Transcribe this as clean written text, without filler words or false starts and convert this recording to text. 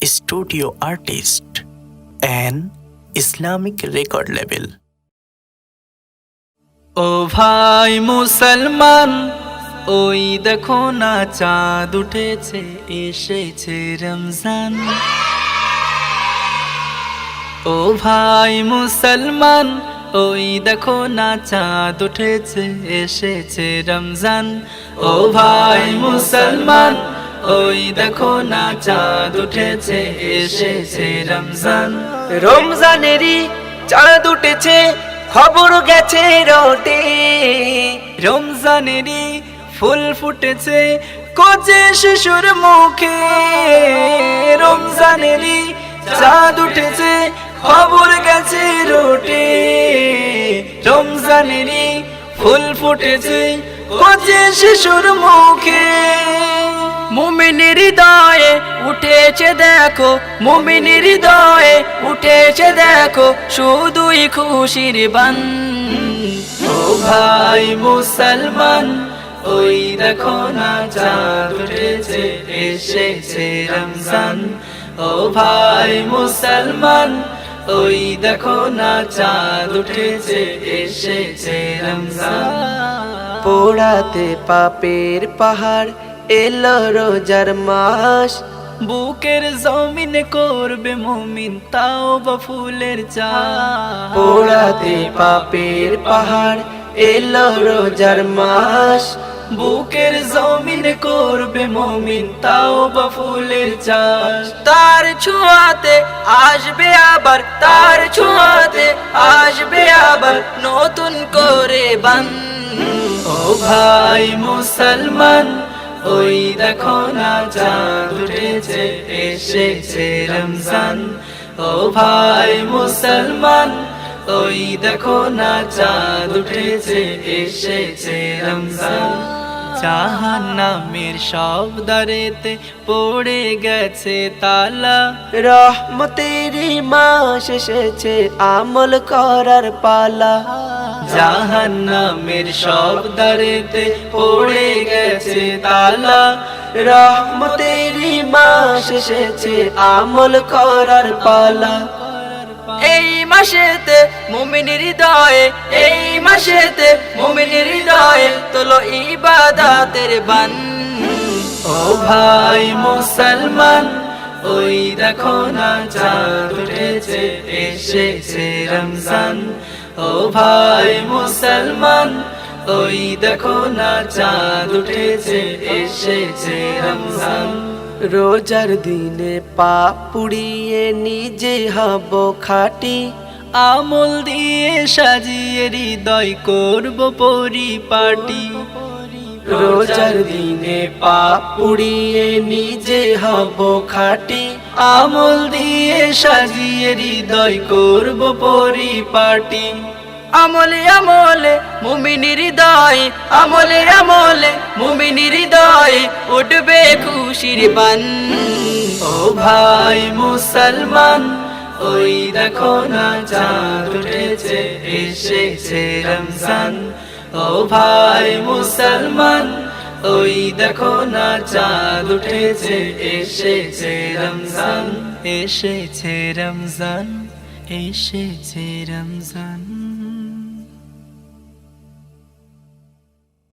studio artist and Islamic record label. ও ভাই মুসলমান, ওই দেখো না চাঁদ উঠেছে, এসেছে রমজান। ও ভাই মুসলমান, ওই দেখো না চাঁদ উঠেছে, এসেছে রমজান। ও ভাই মুসলমান, ওই দেখো না চাঁদ উঠেছে, এসেছে রমজান। রমজানেরই চাঁদ উঠেছে, খবর গেছে রটে। রমজানেরই ফুল ফুটেছে কচি শিশুর মুখে। রমজানেরই চাঁদ উঠেছে, খবর গেছে রটে। রমজানেরই ফুল ফুটেছে কচি শিশুর মুখে। মুমিনের হৃদয়ে উঠেছে দেখো, মুমিনের হৃদয়ে উঠেছে দেখো, শুধুই খুশির বান। ও ভাই মুসলমান, ওই দেখো না চাঁদ উঠেছে, এসেছে রমজান। ও ভাই মুসলমান, ওই দেখো না চাঁদ উঠেছে, এসেছে রমজান। পোড়াতে পাপের পাহাড় এলো রোজার মাস, বুকের জমিন করবে মুমিন তাওবা ফুলের চাষ। পোড়াতে পাপের পাহাড় এলো রোজার মাস, বুকের জমিন করবে মুমিন তাওবা ফুলের চাষ। তার ছোঁয়াতে আসবে আবার, তার ছোঁয়াতে আসবে আবার নতুন করে বান। ও ভাই মুসলমান, ওই দেখো না চাঁদ উঠেছে, এসেছে রমজান। ও ভাই মুসলমান, ওই দেখো না চাঁদ উঠেছে, এসেছে রমজান। জাহান্নামের সব দ্বারেতে পড়ে গেছে তালা, রহমতেরই মাস এসেছে, আমল করার পালা। জাহান্নামের সব দ্বারেতে পড়ে গেছে তালা, রহমতেরই মাস এসেছে, আমল করার পালা। এই মাসেতে মুমিনের হৃদয়ে, এই মাসেতে মুমিনের হৃদয়ে তোলো ইবাদতের বান। ও ভাই মুসলমান, ওই দেখো না চাঁদ উঠেছে, এসেছে রমজান। ও ভাই মুসলমান, ওই দেখো না চাঁদ উঠেছে, এসেছে রমজান। রোজার দিনে পাপ পুড়িয়ে নিজে হব খাঁটি, আমল দিয়ে সাজিয়ে হৃদয় করব পরিপাটি। রোজার দিনে পাপ পুড়িয়ে নিজে হব খাঁটি, আমল দিয়ে সাজিয়ে হৃদয় করব পরিপাটি। আমলে আমলে মুমিনের হৃদয়ে, আমলে আমলে মুমিনের হৃদয়ে উঠবে খুশির বান। ও ভাই মুসলমান, ওই দেখো না চাঁদ উঠেছে, এসেছে রমজান। ও ভাই মুসলমান, ওই দেখো না চাঁদ উঠেছে, এসেছে রমজান। এসেছে রমজান, এসেছে রমজান।